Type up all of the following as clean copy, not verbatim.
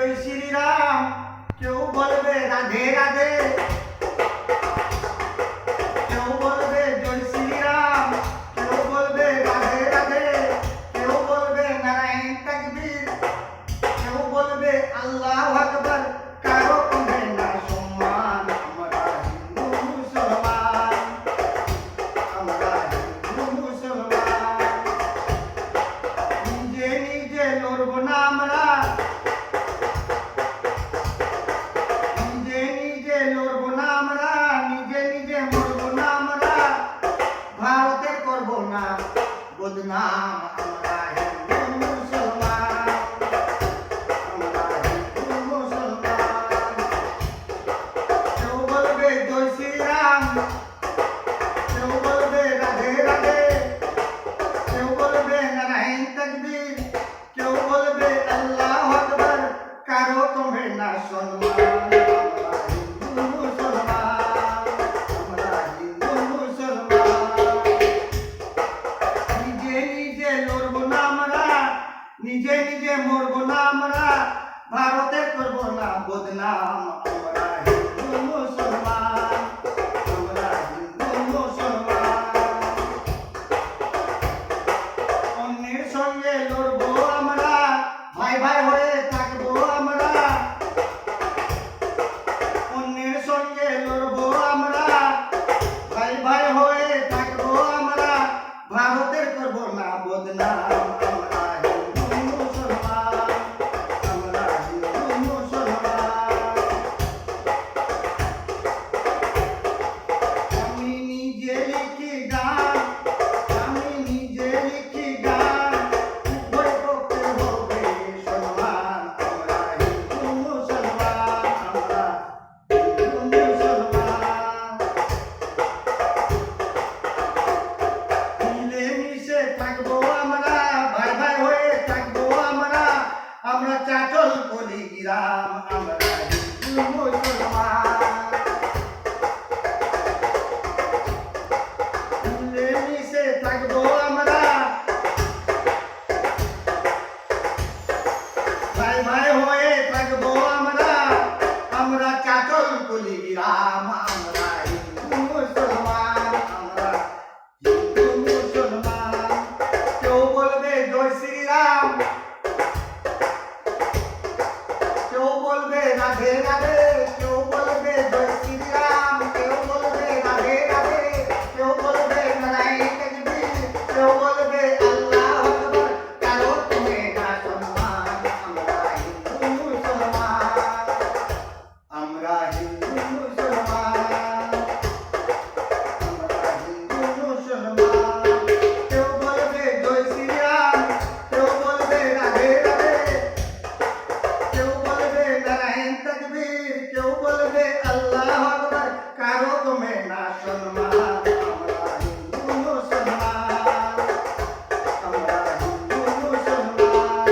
জয় শ্রীরাম, কেউ বলবে রাধে রাধে, কেউ বলবে জয় শ্রীরাম, কেউ বলবে রাধে রাধে, কেউ বলবে নারায়ণ তাকবীর, কেউ বলবে আল্লাহু আকবার। কারো কমে না সম্মান, আমরা হিন্দু মুসলমান, আমরা হিন্দু মুসলমান। নিজে নিজে লড়বো না আমরা, নিজে নিজে লড়বো না আমরা, নিজে নিজে মরবো না আমরা, ভারতে করবো না বদনাম, আমরা হিন্দু মুসলমান, আমরা হিন্দু মুসলমান। কেউ বলবে জয় শ্রীরাম, কেউ বলবে রাধে রাধে, কেউ বলবে নারায়ণ তাকবীর, কেউ বলবে আল্লাহু আকবার। কারো কমে না সম্মান, আমরা হিন্দু মুসলমান, আমরা হিন্দু মুসলমান। নিজে নিজে লড়বো না আমরা, নিজে নিজে মরবো না আমরা, ভারতে করবো না বদনাম, আমরা হিন্দু মুসলমান, আমরা হিন্দু মুসলমান। অন্যের সঙ্গে লড়বো আমরা, ভাই ভাই হয়ে থাকবো আমরা, অন্যের সঙ্গে লড়বো আমরা, ভাই ভাই হয়ে থাকবো আমরা, ভারতের করবো না বদনাম, আমরা হিন্দু মুসলমান, আমরা হিন্দু মুসলমান। আমি নিজে লিখি গান, আমি নিজে লিখি গান, উভয় পক্ষে হবে সম্মান, আমরা হিন্দু মুসলমান, আমরা হিন্দু মুসলমান। মিলেমিশে থাকবো আমরা, ভাই ভাই হয়ে থাকবো আমরা, আমরা চাচল কলি গ্রাম, আমরা হিন্দু মুসলমান। মিলেমিশে থাকবো আমরা, ভাই ভাই হয়ে থাকবো আমরা, আমরা চাচল কলি গ্রাম, আমরা হিন্দু মুসলমান, আমরা হিন্দু মুসলমান। কেউ বলবে জয় শ্রীরাম, কেউ বলবে রাধে রাধে, কেউ বলবে জয় শ্রীরাম, কেউ বলবে রাধে রাধে, কেউ বলবে নারায়ণ তাকবীর, কেউ বলবে আল্লাহু আকবার। কারো কমে না সম্মান, আমরা হিন্দু মুসলমান, আমরা হিন্দু মুসলমান, আমরা হিন্দু মুসলমান। কেউ বলবে জয় শ্রীরাম, কেউ বলবে রাধে রাধে, কেউ বলবে নারায়ণ তাকবীর, কেউ বলবে আল্লাহু আকবার। কারো কমে না সম্মান, আমরা হিন্দু মুসলমান, আমরা হিন্দু মুসলমান।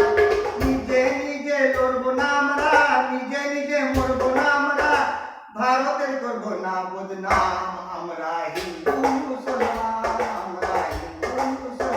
নিজে নিজে লড়বো না আমরা, নিজে নিজে মরবো না আমরা, ভারতের করবো না বদনাম, আমরা হিন্দু মুসলমান, আমরা হিন্দু মুসলমান।